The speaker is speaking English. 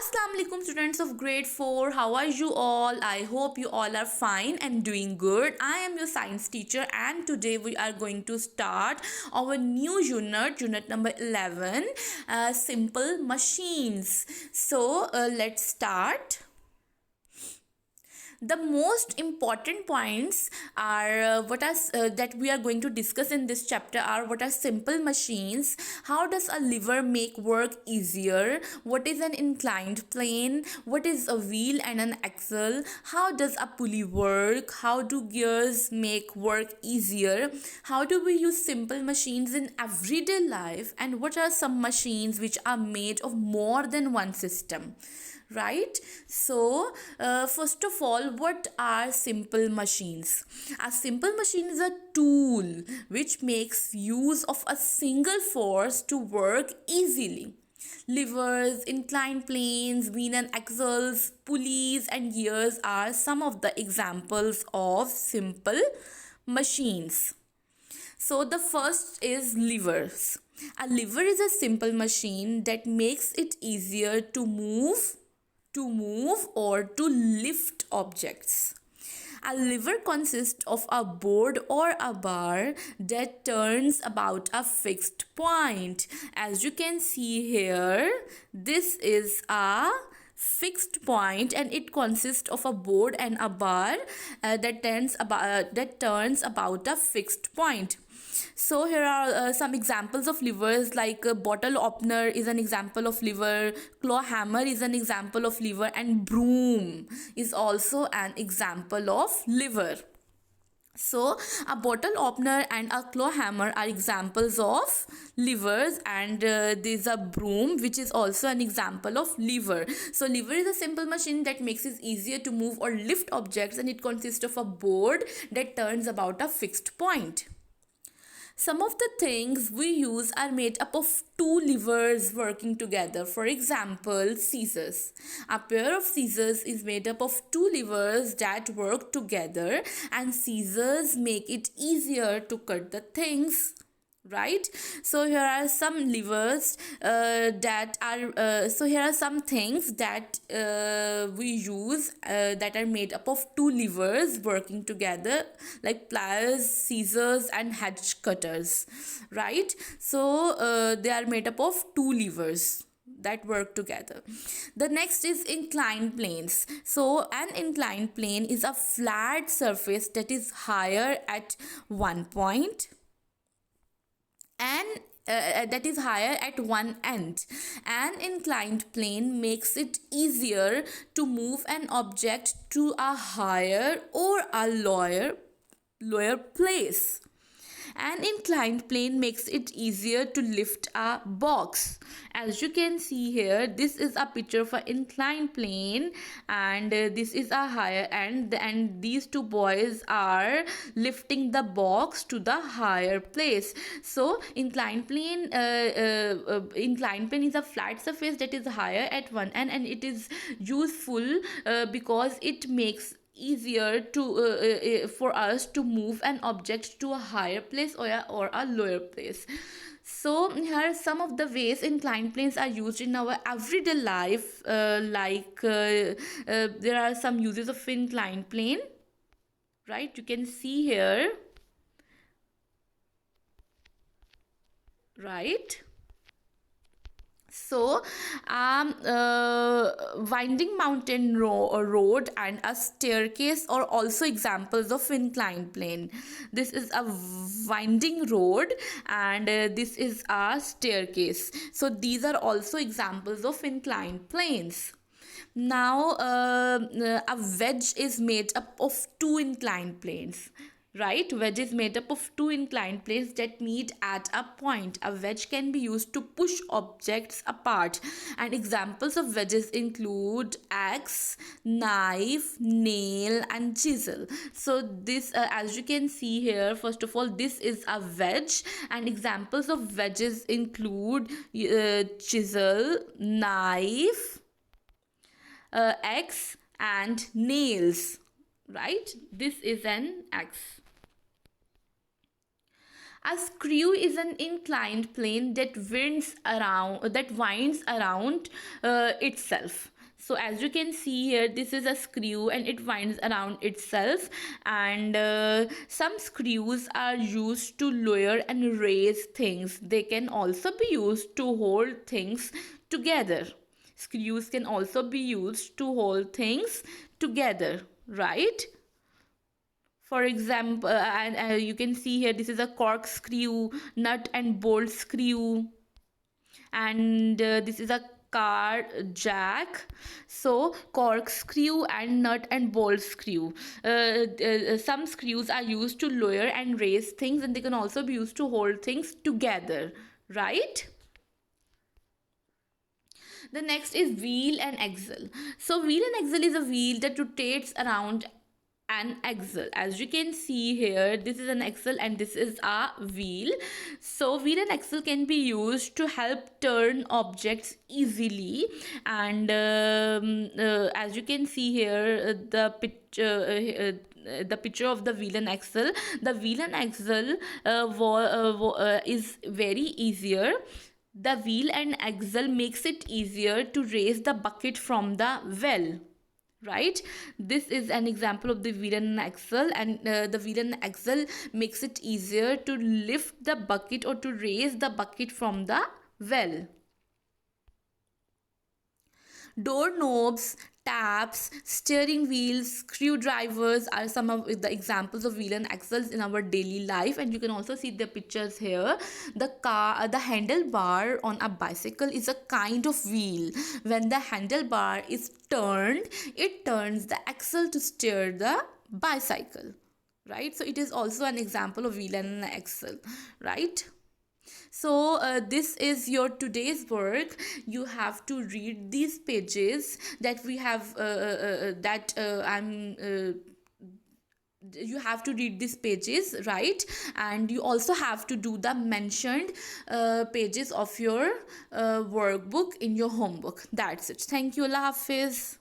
Assalamu alaikum students of grade 4. How are you all? I hope you all are fine and doing good. I am your science teacher and today we are going to start our new unit number 11, simple machines. So let's start. The most important points are that we are going to discuss in this chapter are what are simple machines, how does a lever make work easier, what is an inclined plane, what is a wheel and an axle, how does a pulley work, how do gears make work easier, how do we use simple machines in everyday life, and what are some machines which are made of more than one system, right? So first of all, what are simple machines? A simple machine is a tool which makes use of a single force to work easily. Levers, inclined planes, wheel and axles, pulleys and gears are some of the examples of simple machines. So the first is levers. A lever is a simple machine that makes it easier to move or to lift objects. A lever consists of a board or a bar that turns about a fixed point. As you can see here, this is a fixed point and it consists of a board and a bar that turns about a fixed point. So here are some examples of levers, like a bottle opener is an example of lever, claw hammer is an example of lever, and broom is also an example of lever. So a bottle opener and a claw hammer are examples of levers, and there's a broom which is also an example of lever. So lever is a simple machine that makes it easier to move or lift objects, and it consists of a board that turns about a fixed point. Some of the things we use are made up of two levers working together. For example, scissors. A pair of scissors is made up of two levers that work together, and scissors make it easier to cut the things, right? So here are some levers so here are some things that we use that are made up of two levers working together, like pliers, scissors and hedge cutters, right? So they are made up of two levers that work together. The next is inclined planes. So an inclined plane is a flat surface that is higher at one point and that is higher at one end. An inclined plane makes it easier to move an object to a higher or a lower place. An inclined plane makes it easier to lift a box. As you can see here, this is a picture of an inclined plane, and this is a higher end, and these two boys are lifting the box to the higher place. So inclined plane is a flat surface that is higher at one end, and it is useful because it makes easier to for us to move an object to a higher place or a lower place. So here are some of the ways inclined planes are used in our everyday life. There are some uses of inclined plane, right? You can see here, right? So, winding mountain road and a staircase are also examples of inclined plane. This is a winding road, and this is a staircase. So, these are also examples of inclined planes. Now, a wedge is made up of two inclined planes. Right, wedge is made up of two inclined planes that meet at a point. A wedge can be used to push objects apart, and examples of wedges include axe, knife, nail and chisel. So this as you can see here, first of all, this is a wedge, and examples of wedges include chisel, knife, axe and nails, right? This is an axe. A screw is an inclined plane that winds around itself. So as you can see here, this is a screw and it winds around itself. And some screws are used to lower and raise things. They can also be used to hold things together. Screws can also be used to hold things together, right? For example, and you can see here, this is a corkscrew, nut and bolt screw, and this is a car jack. So corkscrew and nut and bolt screw. Some screws are used to lower and raise things, and they can also be used to hold things together, right? The next is wheel and axle. So wheel and axle is a wheel that rotates around an axle. As you can see here, this is an axle and this is a wheel. So wheel and axle can be used to help turn objects easily. And as you can see here, the picture of the wheel and axle. The wheel and axle is very easier. The wheel and axle makes it easier to raise the bucket from the well, right? This is an example of the wheel and axle, and the wheel and axle makes it easier to lift the bucket or to raise the bucket from the well. Doorknobs, taps, steering wheels, screwdrivers are some of the examples of wheel and axles in our daily life, and you can also see the pictures here. The handlebar on a bicycle is a kind of wheel. When the handlebar is turned, it turns the axle to steer the bicycle, right? So it is also an example of wheel and axle, right? So this is your today's work. You have to read these pages that we have that I'm you have to read these pages, right? And you also have to do the mentioned pages of your workbook in your homework. That's it. Thank you. Allah Hafiz.